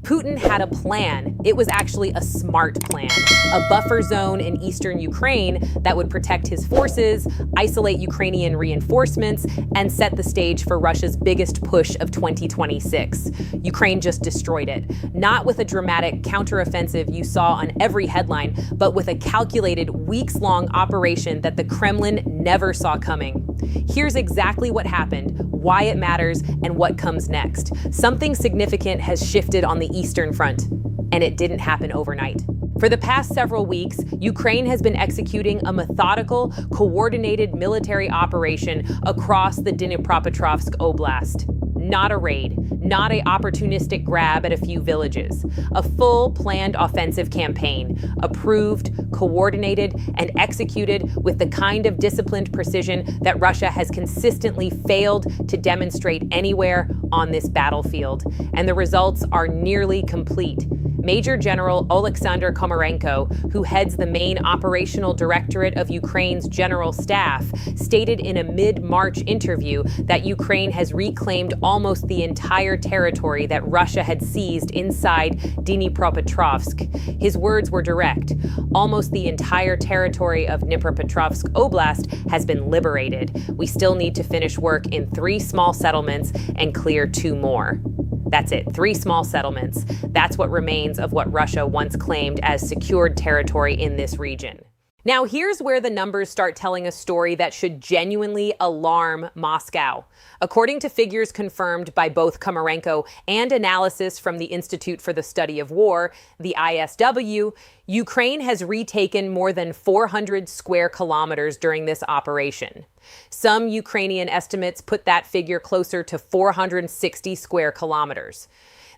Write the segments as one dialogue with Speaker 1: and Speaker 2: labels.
Speaker 1: Putin had a plan. It was actually a smart plan. A buffer zone in eastern Ukraine that would protect his forces, isolate Ukrainian reinforcements, and set the stage for Russia's biggest push of 2026. Ukraine just destroyed it. Not with a dramatic counteroffensive you saw on every headline, but with a calculated, weeks-long operation that the Kremlin never saw coming. Here's exactly what happened, why it matters, and what comes next. Something significant has shifted on the Eastern Front, and it didn't happen overnight. For the past several weeks, Ukraine has been executing a methodical, coordinated military operation across the Dnipropetrovsk Oblast. Not a raid, not an opportunistic grab at a few villages. A full, planned offensive campaign, approved, coordinated, and executed with the kind of disciplined precision that Russia has consistently failed to demonstrate anywhere on this battlefield. And the results are nearly complete. Major General Oleksandr Komarenko, who heads the main operational directorate of Ukraine's general staff, stated in a mid-March interview that Ukraine has reclaimed almost the entire territory that Russia had seized inside Dnipropetrovsk. His words were direct. Almost the entire territory of Dnipropetrovsk Oblast has been liberated. We still need to finish work in 3 small settlements and clear 2 more. That's it, 3 small settlements. That's what remains of what Russia once claimed as secured territory in this region. Now, here's where the numbers start telling a story that should genuinely alarm Moscow. According to figures confirmed by both Komarenko and analysis from the Institute for the Study of War, the ISW, Ukraine has retaken more than 400 square kilometers during this operation. Some Ukrainian estimates put that figure closer to 460 square kilometers.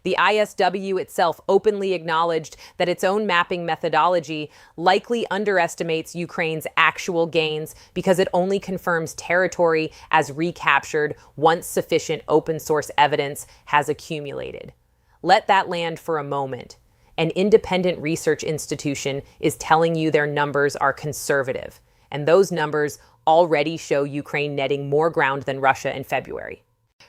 Speaker 1: The ISW itself openly acknowledged that its own mapping methodology likely underestimates Ukraine's actual gains because it only confirms territory as recaptured once sufficient open source evidence has accumulated. Let that land for a moment. An independent research institution is telling you their numbers are conservative, and those numbers already show Ukraine netting more ground than Russia in February.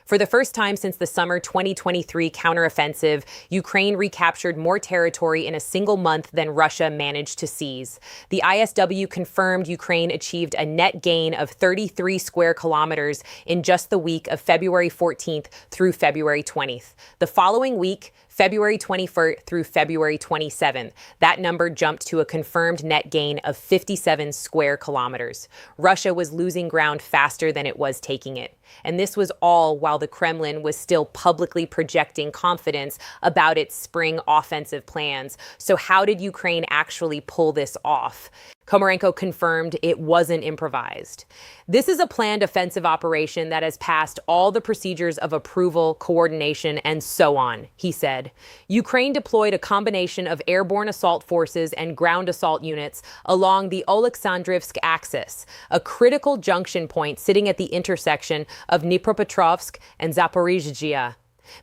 Speaker 1: For the first time since the summer 2023 counteroffensive, Ukraine recaptured more territory in a single month than Russia managed to seize. The ISW confirmed Ukraine achieved a net gain of 33 square kilometers in just the week of February 14th through February 20th. The following week, February 21st through February 27th, that number jumped to a confirmed net gain of 57 square kilometers. Russia was losing ground faster than it was taking it. And this was all while the Kremlin was still publicly projecting confidence about its spring offensive plans. So how did Ukraine actually pull this off? Komarenko confirmed it wasn't improvised. This is a planned offensive operation that has passed all the procedures of approval, coordination, and so on, he said. Ukraine deployed a combination of airborne assault forces and ground assault units along the Oleksandrivsk axis, a critical junction point sitting at the intersection of Dnipropetrovsk and Zaporizhzhia.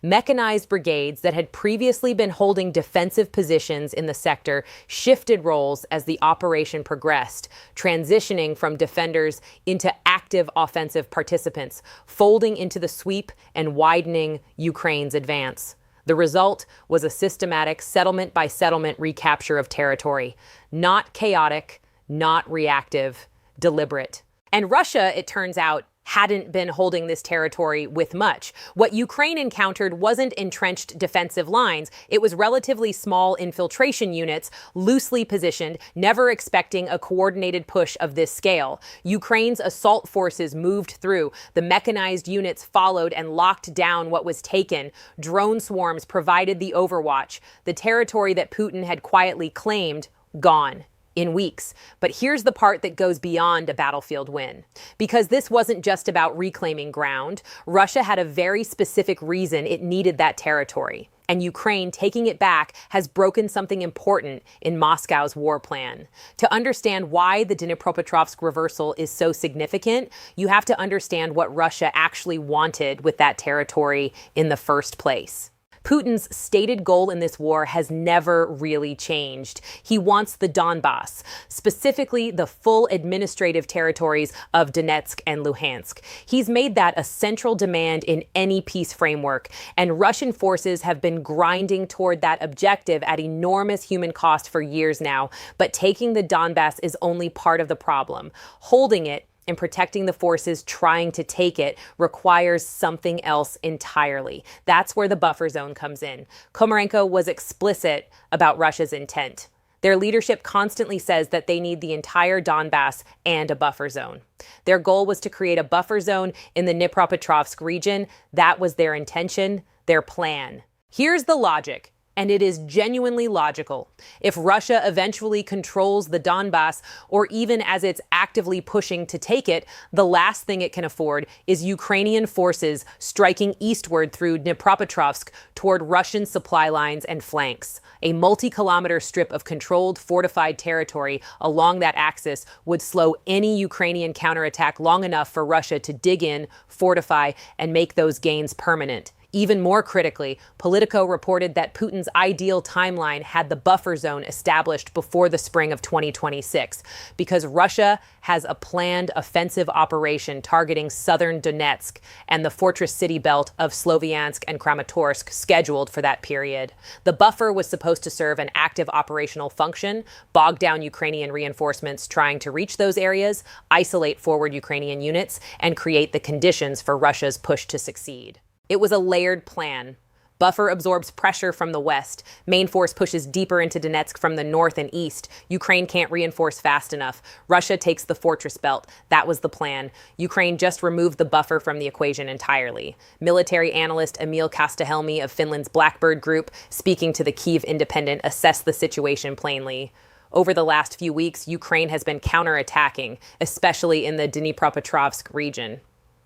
Speaker 1: Mechanized brigades that had previously been holding defensive positions in the sector shifted roles as the operation progressed, transitioning from defenders into active offensive participants, folding into the sweep and widening Ukraine's advance. The result was a systematic settlement-by-settlement recapture of territory. Not chaotic, not reactive, deliberate. And Russia, it turns out, hadn't been holding this territory with much. What Ukraine encountered wasn't entrenched defensive lines. It was relatively small infiltration units, loosely positioned, never expecting a coordinated push of this scale. Ukraine's assault forces moved through. The mechanized units followed and locked down what was taken. Drone swarms provided the overwatch. The territory that Putin had quietly claimed, gone. In weeks. But here's the part that goes beyond a battlefield win. Because this wasn't just about reclaiming ground, Russia had a very specific reason it needed that territory. And Ukraine taking it back has broken something important in Moscow's war plan. To understand why the Dnipropetrovsk reversal is so significant, you have to understand what Russia actually wanted with that territory in the first place. Putin's stated goal in this war has never really changed. He wants the Donbass, specifically the full administrative territories of Donetsk and Luhansk. He's made that a central demand in any peace framework, and Russian forces have been grinding toward that objective at enormous human cost for years now. But taking the Donbass is only part of the problem. Holding it and protecting the forces trying to take it requires something else entirely. That's where the buffer zone comes in. Komarenko was explicit about Russia's intent. Their leadership constantly says that they need the entire Donbass and a buffer zone. Their goal was to create a buffer zone in the Dnipropetrovsk region. That was their intention, their plan. Here's the logic. And it is genuinely logical. If Russia eventually controls the Donbass, or even as it's actively pushing to take it, the last thing it can afford is Ukrainian forces striking eastward through Dnipropetrovsk toward Russian supply lines and flanks. A multi-kilometer strip of controlled, fortified territory along that axis would slow any Ukrainian counterattack long enough for Russia to dig in, fortify, and make those gains permanent. Even more critically, Politico reported that Putin's ideal timeline had the buffer zone established before the spring of 2026, because Russia has a planned offensive operation targeting southern Donetsk and the fortress city belt of Sloviansk and Kramatorsk scheduled for that period. The buffer was supposed to serve an active operational function, bog down Ukrainian reinforcements trying to reach those areas, isolate forward Ukrainian units, and create the conditions for Russia's push to succeed. It was a layered plan. Buffer absorbs pressure from the west. Main force pushes deeper into Donetsk from the north and east. Ukraine can't reinforce fast enough. Russia takes the fortress belt. That was the plan. Ukraine just removed the buffer from the equation entirely. Military analyst Emil Kastahelmi of Finland's Blackbird Group, speaking to the Kyiv Independent, assessed the situation plainly. Over the last few weeks, Ukraine has been counterattacking, especially in the Dnipropetrovsk region.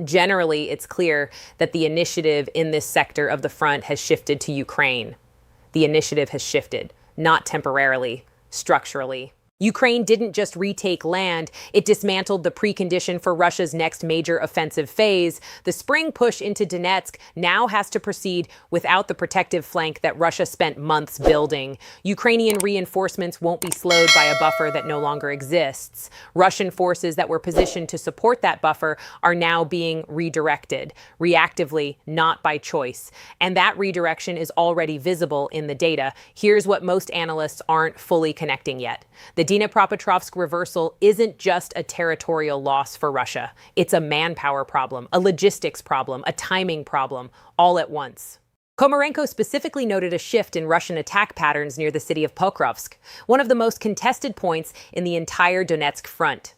Speaker 1: Generally, it's clear that the initiative in this sector of the front has shifted to Ukraine. The initiative has shifted, not temporarily, structurally. Ukraine didn't just retake land, it dismantled the precondition for Russia's next major offensive phase. The spring push into Donetsk now has to proceed without the protective flank that Russia spent months building. Ukrainian reinforcements won't be slowed by a buffer that no longer exists. Russian forces that were positioned to support that buffer are now being redirected, reactively, not by choice. And that redirection is already visible in the data. Here's what most analysts aren't fully connecting yet. The Dnipropetrovsk reversal isn't just a territorial loss for Russia. It's a manpower problem, a logistics problem, a timing problem, all at once. Komarenko specifically noted a shift in Russian attack patterns near the city of Pokrovsk, one of the most contested points in the entire Donetsk front.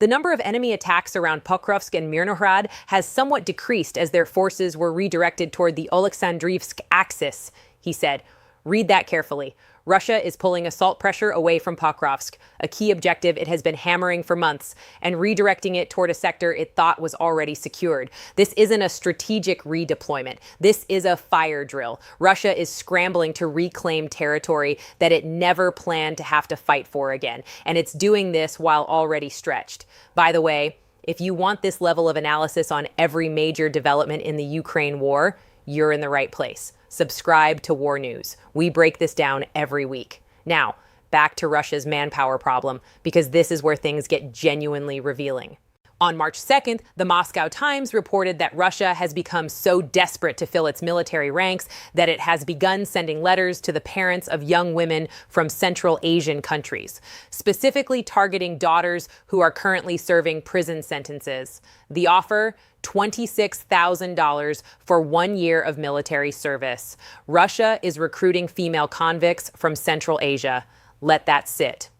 Speaker 1: The number of enemy attacks around Pokrovsk and Mirnohrad has somewhat decreased as their forces were redirected toward the Oleksandrivsk axis, he said. Read that carefully. Russia is pulling assault pressure away from Pokrovsk, a key objective it has been hammering for months, and redirecting it toward a sector it thought was already secured. This isn't a strategic redeployment. This is a fire drill. Russia is scrambling to reclaim territory that it never planned to have to fight for again, and it's doing this while already stretched. By the way, if you want this level of analysis on every major development in the Ukraine war, you're in the right place. Subscribe to War News. We break this down every week. Now, back to Russia's manpower problem, because this is where things get genuinely revealing. On March 2nd, the Moscow Times reported that Russia has become so desperate to fill its military ranks that it has begun sending letters to the parents of young women from Central Asian countries, specifically targeting daughters who are currently serving prison sentences. The offer? $26,000 for 1 year of military service. Russia is recruiting female convicts from Central Asia. Let that sit.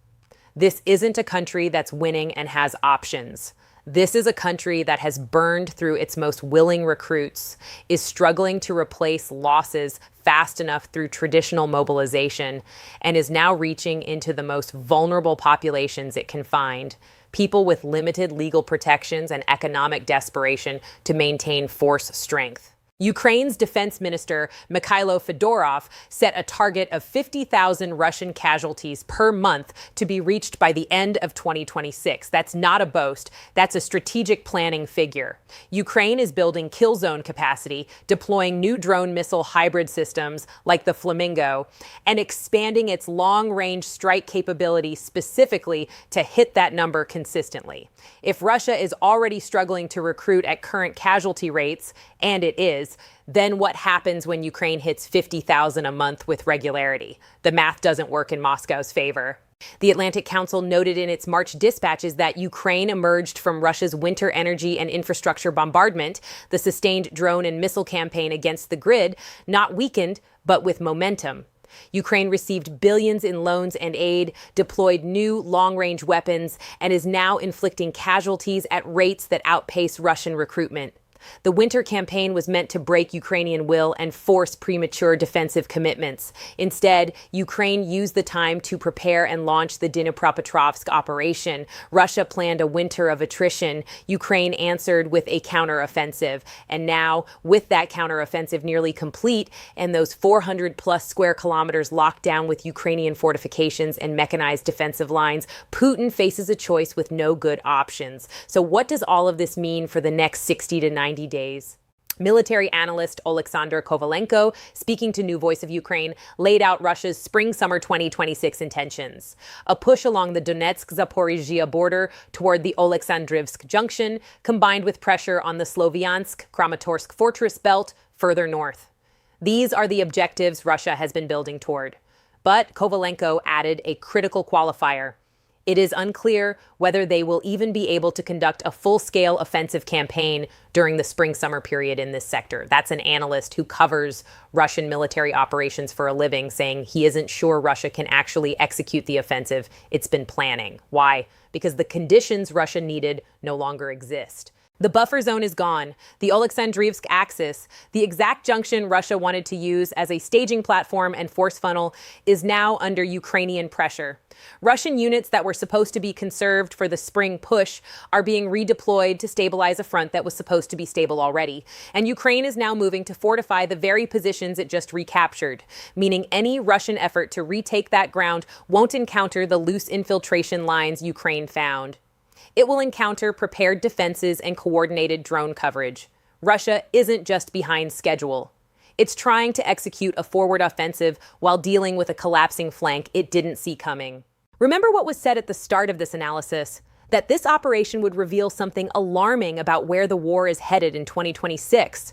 Speaker 1: This isn't a country that's winning and has options. This is a country that has burned through its most willing recruits, is struggling to replace losses fast enough through traditional mobilization, and is now reaching into the most vulnerable populations it can find. People with limited legal protections and economic desperation to maintain force strength. Ukraine's defense minister, Mikhailo Fedorov, set a target of 50,000 Russian casualties per month to be reached by the end of 2026. That's not a boast. That's a strategic planning figure. Ukraine is building kill zone capacity, deploying new drone missile hybrid systems like the Flamingo, and expanding its long-range strike capability specifically to hit that number consistently. If Russia is already struggling to recruit at current casualty rates, and it is, then what happens when Ukraine hits 50,000 a month with regularity? The math doesn't work in Moscow's favor. The Atlantic Council noted in its March dispatches that Ukraine emerged from Russia's winter energy and infrastructure bombardment, the sustained drone and missile campaign against the grid, not weakened, but with momentum. Ukraine received billions in loans and aid, deployed new long-range weapons, and is now inflicting casualties at rates that outpace Russian recruitment. The winter campaign was meant to break Ukrainian will and force premature defensive commitments. Instead, Ukraine used the time to prepare and launch the Dnipropetrovsk operation. Russia planned a winter of attrition. Ukraine answered with a counteroffensive. And now, with that counteroffensive nearly complete and those 400-plus square kilometers locked down with Ukrainian fortifications and mechanized defensive lines, Putin faces a choice with no good options. So what does all of this mean for the next 60 to 90 days? Military analyst Oleksandr Kovalenko, speaking to New Voice of Ukraine, laid out Russia's spring-summer 2026 intentions. A push along the Donetsk-Zaporizhzhia border toward the Oleksandrivsk junction, combined with pressure on the Sloviansk-Kramatorsk fortress belt further north. These are the objectives Russia has been building toward. But Kovalenko added a critical qualifier. It is unclear whether they will even be able to conduct a full-scale offensive campaign during the spring-summer period in this sector. That's an analyst who covers Russian military operations for a living, saying he isn't sure Russia can actually execute the offensive it's been planning. Why? Because the conditions Russia needed no longer exist. The buffer zone is gone. The Oleksandrivsk axis, the exact junction Russia wanted to use as a staging platform and force funnel, is now under Ukrainian pressure. Russian units that were supposed to be conserved for the spring push are being redeployed to stabilize a front that was supposed to be stable already. And Ukraine is now moving to fortify the very positions it just recaptured, meaning any Russian effort to retake that ground won't encounter the loose infiltration lines Ukraine found. It will encounter prepared defenses and coordinated drone coverage. Russia isn't just behind schedule. It's trying to execute a forward offensive while dealing with a collapsing flank it didn't see coming. Remember what was said at the start of this analysis, that this operation would reveal something alarming about where the war is headed in 2026.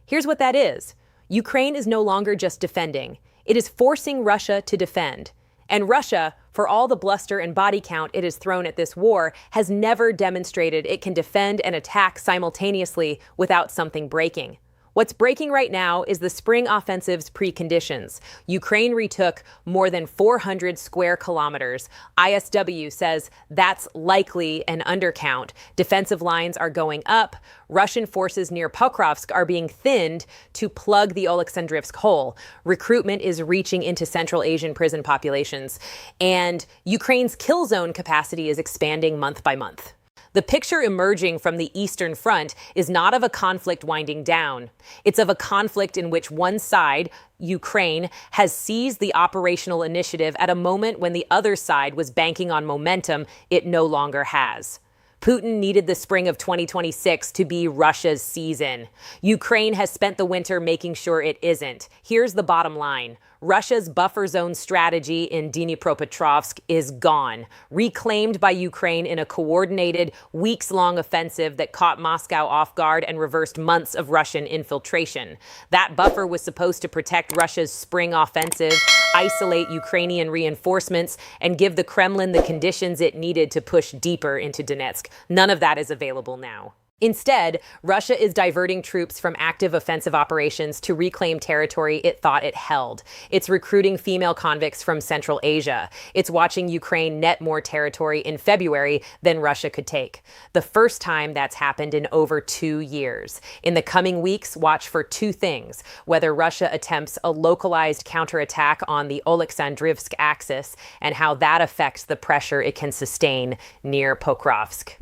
Speaker 1: Here's what that is. Ukraine is no longer just defending. It is forcing Russia to defend. And Russia, for all the bluster and body count it has thrown at this war, has never demonstrated it can defend and attack simultaneously without something breaking. What's breaking right now is the spring offensive's preconditions. Ukraine retook more than 400 square kilometers. ISW says that's likely an undercount. Defensive lines are going up. Russian forces near Pokrovsk are being thinned to plug the Oleksandrivsk hole. Recruitment is reaching into Central Asian prison populations. And Ukraine's kill zone capacity is expanding month by month. The picture emerging from the Eastern Front is not of a conflict winding down. It's of a conflict in which one side, Ukraine, has seized the operational initiative at a moment when the other side was banking on momentum it no longer has. Putin needed the spring of 2026 to be Russia's season. Ukraine has spent the winter making sure it isn't. Here's the bottom line. Russia's buffer zone strategy in Dnipropetrovsk is gone, reclaimed by Ukraine in a coordinated, weeks-long offensive that caught Moscow off guard and reversed months of Russian infiltration. That buffer was supposed to protect Russia's spring offensive, isolate Ukrainian reinforcements, and give the Kremlin the conditions it needed to push deeper into Donetsk. None of that is available now. Instead, Russia is diverting troops from active offensive operations to reclaim territory it thought it held. It's recruiting female convicts from Central Asia. It's watching Ukraine net more territory in February than Russia could take. The first time that's happened in over 2 years. In the coming weeks, watch for two things: whether Russia attempts a localized counterattack on the Oleksandrivsk axis and how that affects the pressure it can sustain near Pokrovsk.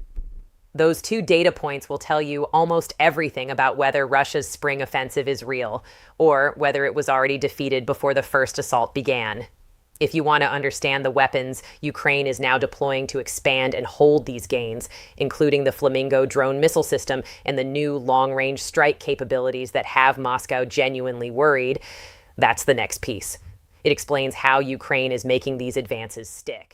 Speaker 1: Those two data points will tell you almost everything about whether Russia's spring offensive is real, or whether it was already defeated before the first assault began. If you want to understand the weapons Ukraine is now deploying to expand and hold these gains, including the Flamingo drone missile system and the new long-range strike capabilities that have Moscow genuinely worried, that's the next piece. It explains how Ukraine is making these advances stick.